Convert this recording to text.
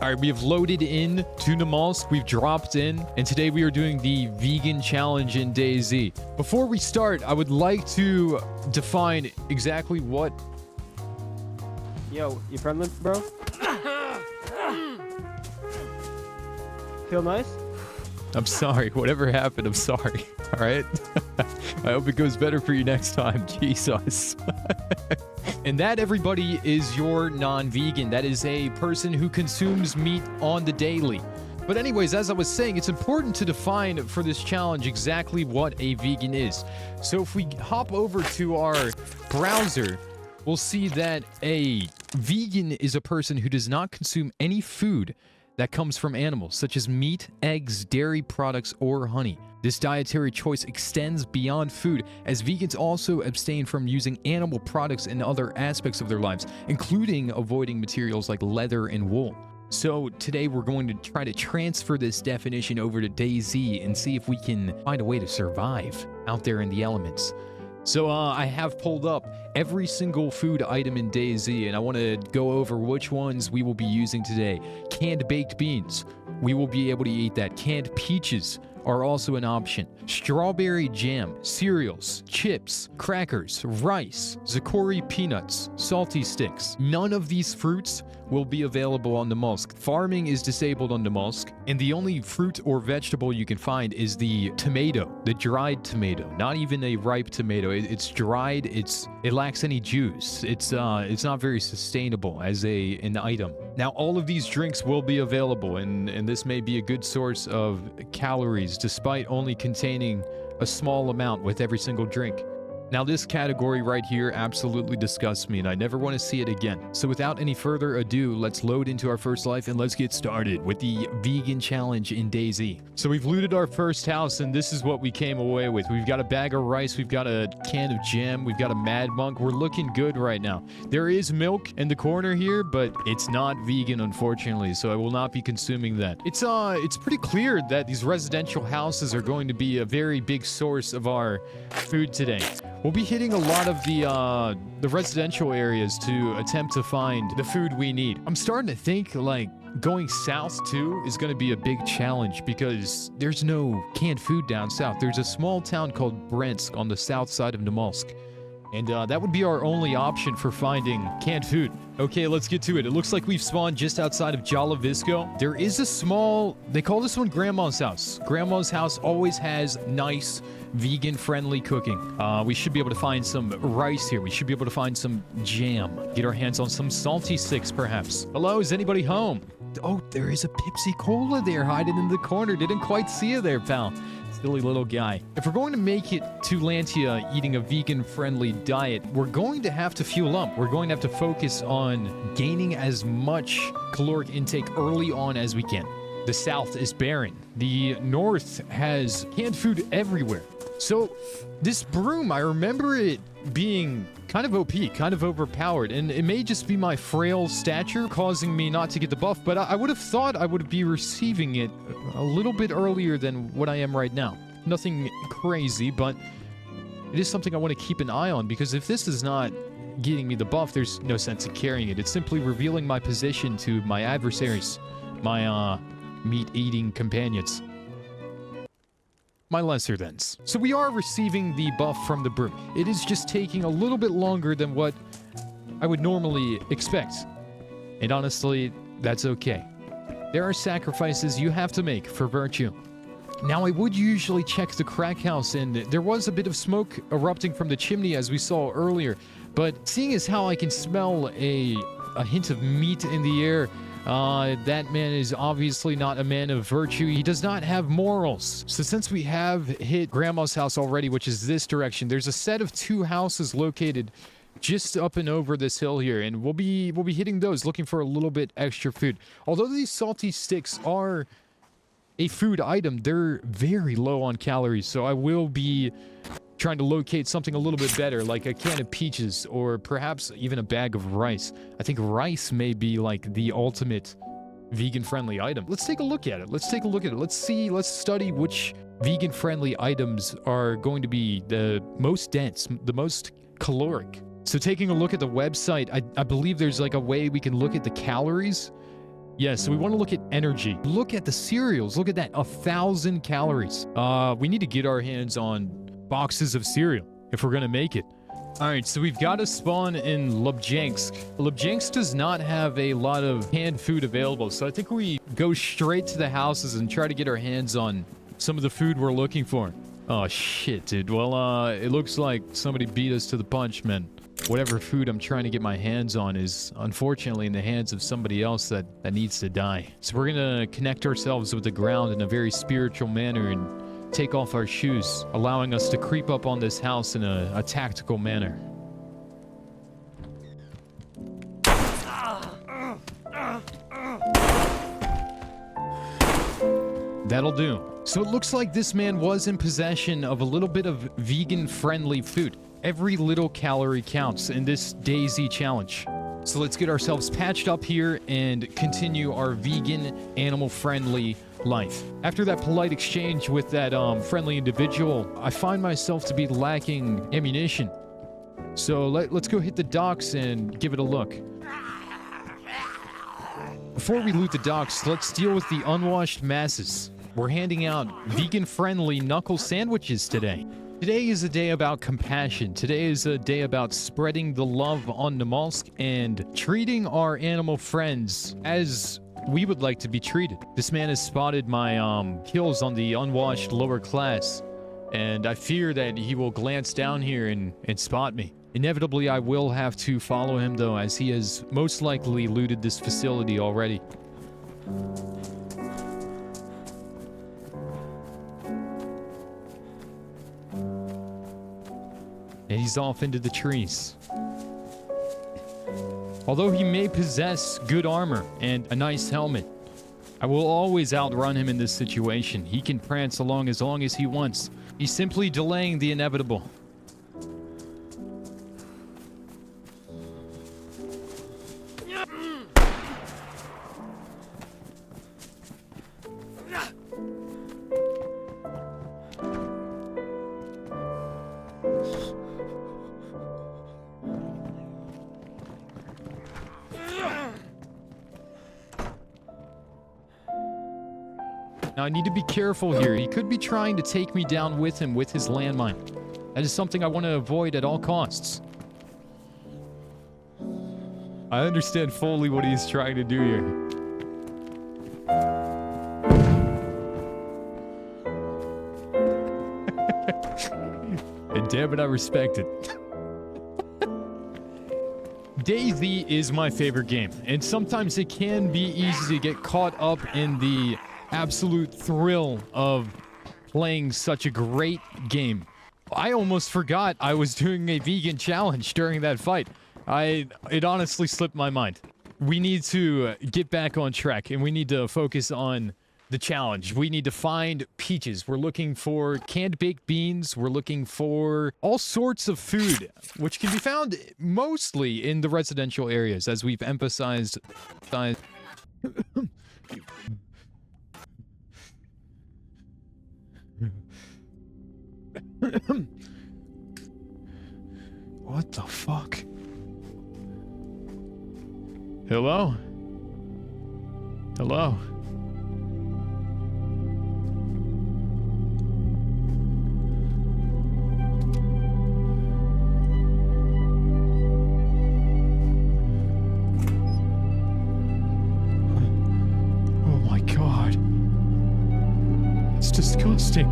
All right, we have loaded in to Namalsk. We've dropped in, and today we are doing the vegan challenge in DayZ. Before we start, I would like to define exactly what... Yo, you friendly, bro? Feel nice? I'm sorry. Whatever happened, I'm sorry. All right? I hope it goes better for you next time. Jesus. And that, everybody, is your non-vegan. That is a person who consumes meat on the daily. But anyways, as I was saying, it's important to define for this challenge exactly what a vegan is. So if we hop over to our browser, we'll see that a vegan is a person who does not consume any food that comes from animals, such as meat, eggs, dairy products, or honey. This dietary choice extends beyond food, as vegans also abstain from using animal products in other aspects of their lives, including avoiding materials like leather and wool. So today we're going to try to transfer this definition over to DayZ and see if we can find a way to survive out there in the elements. So I have pulled up every single food item in DayZ, and I want to go over which ones we will be using today. Canned baked beans, we will be able to eat that. Canned peaches are also an option. Strawberry jam, cereals, chips, crackers, rice, Zakori peanuts, salty sticks. None of these fruits will be available on Namalsk. Farming is disabled on Namalsk, and the only fruit or vegetable you can find is the tomato, the dried tomato. Not even a ripe tomato. It's dried. It lacks any juice. It's not very sustainable as an item. Now, all of these drinks will be available, and this may be a good source of calories, despite only containing a small amount with every single drink. Now, this category right here absolutely disgusts me, and I never want to see it again. So without any further ado, let's load into our first life and let's get started with the vegan challenge in DayZ. So we've looted our first house, and this is what we came away with. We've got a bag of rice, we've got a can of jam, we've got a Mad Monk. We're looking good right now. There is milk in the corner here, but it's not vegan, unfortunately, so I will not be consuming that. It's pretty clear that these residential houses are going to be a very big source of our food today. We'll be hitting a lot of the residential areas to attempt to find the food we need. I'm starting to think, like, going south, too, is going to be a big challenge because there's no canned food down south. There's a small town called Brentsk on the south side of Namalsk. And that would be our only option for finding canned food. Okay, let's get to it. It looks like we've spawned just outside of Jalavisko. There is a small... They call this one Grandma's house. Grandma's house always has nice, vegan-friendly cooking. We should be able to find some rice here. We should be able to find some jam. Get our hands on some salty sticks, perhaps. Hello, is anybody home? Oh, there is a Pepsi Cola there hiding in the corner. Didn't quite see you there, pal. Silly little guy. If we're going to make it to Lantia eating a vegan-friendly diet, we're going to have to fuel up. We're going to have to focus on gaining as much caloric intake early on as we can. The south is barren. The north has canned food everywhere. So this broom, I remember it being kind of OP, kind of overpowered, and it may just be my frail stature causing me not to get the buff, but I would have thought I would be receiving it a little bit earlier than what I am right now. Nothing crazy, but it is something I want to keep an eye on, because if this is not getting me the buff, there's no sense in carrying it. It's simply revealing my position to my adversaries, my meat-eating companions. My lesser thans. So we are receiving the buff from the broom. It is just taking a little bit longer than what I would normally expect. And honestly, that's okay. There are sacrifices you have to make for virtue. Now, I would usually check the crack house, and there was a bit of smoke erupting from the chimney as we saw earlier. But seeing as how I can smell a hint of meat in the air, that man is obviously not a man of virtue. He does not have morals. So since we have hit Grandma's house already, which is this direction, there's a set of 2 houses located just up and over this hill here, and we'll be hitting those, looking for a little bit extra food. Although these salty sticks are a food item, they're very low on calories, so I will be trying to locate something a little bit better, like a can of peaches, or perhaps even a bag of rice. I think rice may be like the ultimate vegan-friendly item. Let's take a look at it. Let's study which vegan-friendly items are going to be the most dense, the most caloric. So taking a look at the website, I believe there's like a way we can look at the calories Yeah, so we want to look at energy. Look at the cereals. Look at that. 1,000 calories. We need to get our hands on boxes of cereal if we're going to make it. All right, so we've got to spawn in Lubjansk. Lubjansk does not have a lot of canned food available, so I think we go straight to the houses and try to get our hands on some of the food we're looking for. Oh, shit, dude. Well, it looks like somebody beat us to the punch, man. Whatever food I'm trying to get my hands on is unfortunately in the hands of somebody else that needs to die. So we're gonna connect ourselves with the ground in a very spiritual manner and take off our shoes, allowing us to creep up on this house in a tactical manner. That'll do. So it looks like this man was in possession of a little bit of vegan-friendly food. Every little calorie counts in this DayZ challenge. So let's get ourselves patched up here and continue our vegan, animal-friendly life. After that polite exchange with that friendly individual, I find myself to be lacking ammunition. So let's go hit the docks and give it a look. Before we loot the docks, let's deal with the unwashed masses. We're handing out vegan-friendly knuckle sandwiches today. Today is a day about compassion. Today is a day about spreading the love on Namalsk and treating our animal friends as we would like to be treated. This man has spotted my kills on the unwashed lower class, and I fear that he will glance down here and spot me. Inevitably, I will have to follow him, though, as he has most likely looted this facility already. And he's off into the trees. Although he may possess good armor and a nice helmet, I will always outrun him in this situation. He can prance along as long as he wants. He's simply delaying the inevitable. Now, I need to be careful here. He could be trying to take me down with him with his landmine. That is something I want to avoid at all costs. I understand fully what he's trying to do here. And damn it, I respect it. DayZ is my favorite game, and sometimes it can be easy to get caught up in the absolute thrill of playing such a great game. I almost forgot I was doing a vegan challenge during that fight. It honestly slipped my mind. We need to get back on track, and we need to focus on the challenge. We need to find peaches. We're looking for canned baked beans. We're looking for all sorts of food, which can be found mostly in the residential areas, as we've emphasized. What the fuck? Hello? Hello? Oh my god. It's disgusting.